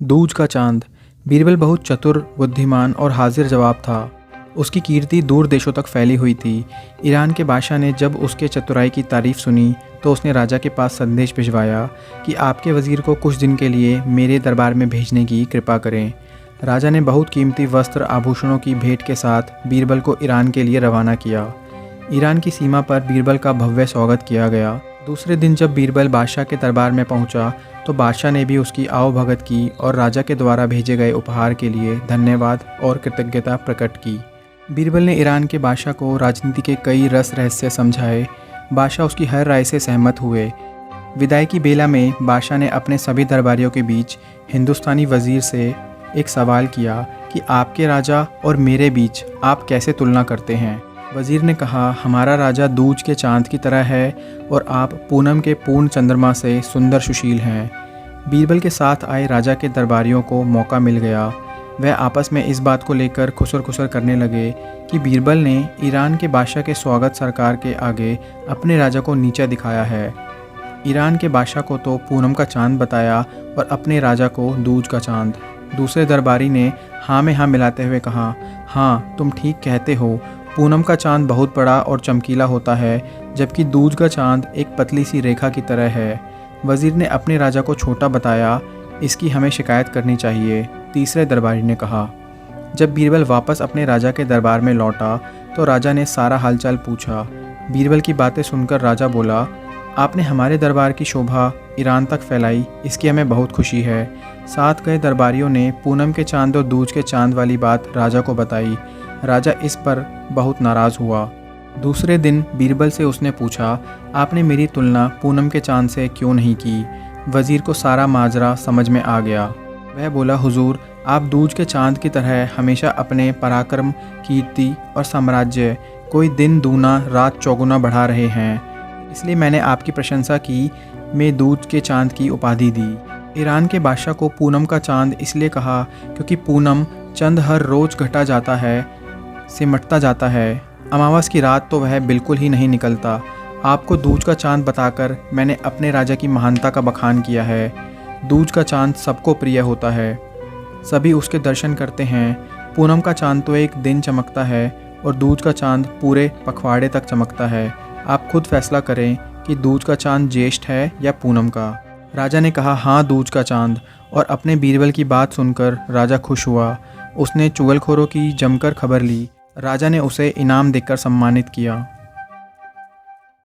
दूज का चांद। बीरबल बहुत चतुर, बुद्धिमान और हाजिर जवाब था। उसकी कीर्ति दूर देशों तक फैली हुई थी। ईरान के बादशाह ने जब उसके चतुराई की तारीफ सुनी तो उसने राजा के पास संदेश भिजवाया कि आपके वज़ीर को कुछ दिन के लिए मेरे दरबार में भेजने की कृपा करें। राजा ने बहुत कीमती वस्त्र आभूषणों की भेंट के साथ बीरबल को ईरान के लिए रवाना किया। ईरान की सीमा पर बीरबल का भव्य स्वागत किया गया। दूसरे दिन जब बीरबल बादशाह के दरबार में पहुंचा तो बादशाह ने भी उसकी आवभगत की और राजा के द्वारा भेजे गए उपहार के लिए धन्यवाद और कृतज्ञता प्रकट की। बीरबल ने ईरान के बादशाह को राजनीति के कई रस रहस्य समझाए। बादशाह उसकी हर राय से सहमत हुए। विदाई की बेला में बादशाह ने अपने सभी दरबारियों के बीच हिंदुस्तानी वज़ीर से एक सवाल किया कि आपके राजा और मेरे बीच आप कैसे तुलना करते हैं। वज़ीर ने कहा, हमारा राजा दूज के चांद की तरह है और आप पूनम के पूर्ण चंद्रमा से सुंदर सुशील हैं। बीरबल के साथ आए राजा के दरबारियों को मौका मिल गया। वह आपस में इस बात को लेकर खुसर खुसर करने लगे कि बीरबल ने ईरान के बादशाह के स्वागत सरकार के आगे अपने राजा को नीचा दिखाया है। ईरान के बादशाह को तो पूनम का चांद बताया और अपने राजा को दूज का चांद। दूसरे दरबारी ने हाँ में हाँ मिलाते हुए कहा, हाँ तुम ठीक कहते हो, पूनम का चांद बहुत बड़ा और चमकीला होता है, जबकि दूज का चांद एक पतली सी रेखा की तरह है। वज़ीर ने अपने राजा को छोटा बताया, इसकी हमें शिकायत करनी चाहिए। तीसरे दरबारी ने कहा। जब बीरबल वापस अपने राजा के दरबार में लौटा तो राजा ने सारा हालचाल पूछा। बीरबल की बातें सुनकर राजा बोला, आपने हमारे दरबार की शोभा ईरान तक फैलाई, इसकी हमें बहुत खुशी है। साथ गए दरबारियों ने पूनम के चांद और दूज के चांद वाली बात राजा को बताई। राजा इस पर बहुत नाराज़ हुआ। दूसरे दिन बीरबल से उसने पूछा, आपने मेरी तुलना पूनम के चांद से क्यों नहीं की। वज़ीर को सारा माजरा समझ में आ गया। वह बोला, हुजूर आप दूज के चांद की तरह हमेशा अपने पराक्रम, कीर्ति और साम्राज्य कोई दिन दूना रात चौगुना बढ़ा रहे हैं, इसलिए मैंने आपकी प्रशंसा की में दूज के चांद की उपाधि दी। ईरान के बादशाह को पूनम का चांद इसलिए कहा क्योंकि पूनम चंद हर रोज़ घटा जाता है, सिमटता जाता है। अमावस की रात तो वह बिल्कुल ही नहीं निकलता। आपको दूज का चांद बताकर मैंने अपने राजा की महानता का बखान किया है। दूज का चांद सबको प्रिय होता है, सभी उसके दर्शन करते हैं। पूनम का चांद तो एक दिन चमकता है और दूज का चांद पूरे पखवाड़े तक चमकता है। आप खुद फैसला करें कि दूज का चांद ज्येष्ठ है या पूनम का। राजा ने कहा, हाँ दूज का चांद। और अपने बीरबल की बात सुनकर राजा खुश हुआ। उसने चुगलखोरों की जमकर खबर ली। राजा ने उसे इनाम देकर सम्मानित किया।